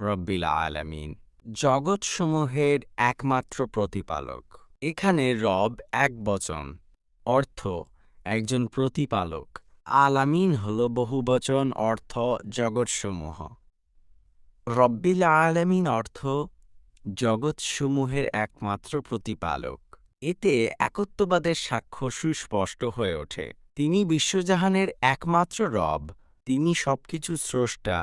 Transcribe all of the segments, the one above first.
রব্বিল আলামিন, জগৎসমূহের একমাত্র প্রতিপালক। এখানে রব একবচন, অর্থ একজন প্রতিপালক। আলামিন হল বহুবচন, অর্থ জগৎসমূহ। রব্বিল আলামিন অর্থ জগৎসমূহের একমাত্র প্রতিপালক। এতে একত্ববাদের সাক্ষ্য সুস্পষ্ট হয়ে ওঠে। তিনি বিশ্বজাহানের একমাত্র রব। তিনি সবকিছু স্রষ্টা,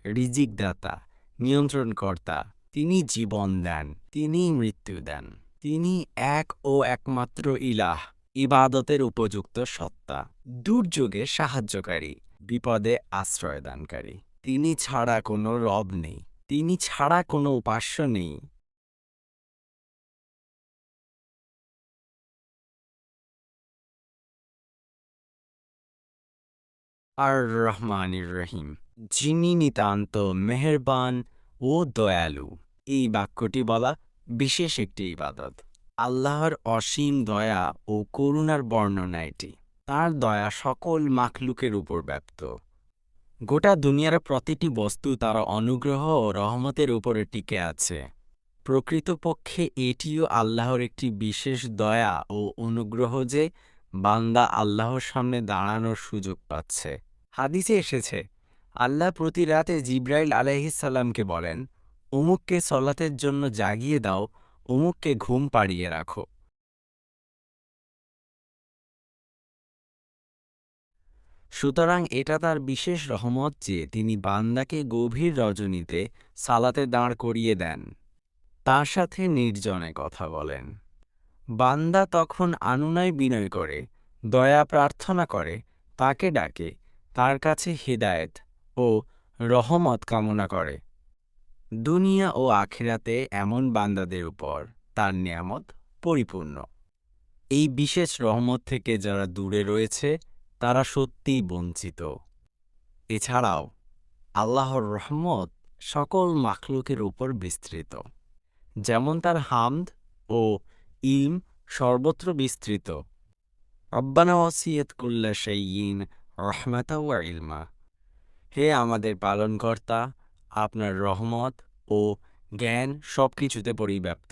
রিজিকদাতা, নিয়ন্ত্রণকর্তা। তিনি জীবন দেন, তিনি মৃত্যু দেন। তিনি এক ও একমাত্র ইলাহ, ইবাদতের উপযুক্ত সত্তা, দুর্যোগে সাহায্যকারী, বিপদে আশ্রয়দানকারী। তিনি ছাড়া কোনো রব নেই, তিনি ছাড়া কোনো উপাস্য নেই। আর রহমানির রহিম, যিনি নিতান্ত মেহেরবান ও দয়ালু। এই বাক্যটি বলা বিশেষ একটি ইবাদত। আল্লাহর অসীম দয়া ও করুণার বর্ণনা এটি। তার দয়া সকল মাখলুকের উপর ব্যাপ্ত। গোটা দুনিয়ার প্রতিটি বস্তু তার অনুগ্রহ ও রহমতের উপরে টিকে আছে। প্রকৃতপক্ষে এটিও আল্লাহর একটি বিশেষ দয়া ও অনুগ্রহ যে বান্দা আল্লাহর সামনে দাঁড়ানোর সুযোগ পাচ্ছে। হাদিসে এসেছে, আল্লাহ প্রতি রাতে জিব্রাইল আলাইহিসসালামকে বলেন, অমুককে সলাতের জন্য জাগিয়ে দাও, অমুককে ঘুম পাড়িয়ে রাখো। সুতরাং এটা তার বিশেষ রহমত যে তিনি বান্দাকে গভীর রজনীতে সালাতে দাঁড় করিয়ে দেন, তার সাথে নির্জনে কথা বলেন। বান্দা তখন অনুনয় বিনয় করে, দয়া প্রার্থনা করে, তাকে ডাকে, তার কাছে হিদায়েত ও রহমত কামনা করে। দুনিয়া ও আখিরাতে এমন বান্দাদের উপর তার নিয়ামত পরিপূর্ণ। এই বিশেষ রহমত থেকে যারা দূরে রয়েছে তারা সত্যিই বঞ্চিত। এছাড়াও আল্লাহর রহমত সকল মাখলুকের উপর বিস্তৃত, যেমন তার হামদ ও ইলম সর্বত্র বিস্তৃত। রব্বানা ওয়াসিআত কুল্লা শাইইন রাহমাতাও ওয়া ইলমা। হে আমাদের পালনকর্তা, আপনার রহমত ও জ্ঞান সবকিছুতে পরিব্যাপ্ত।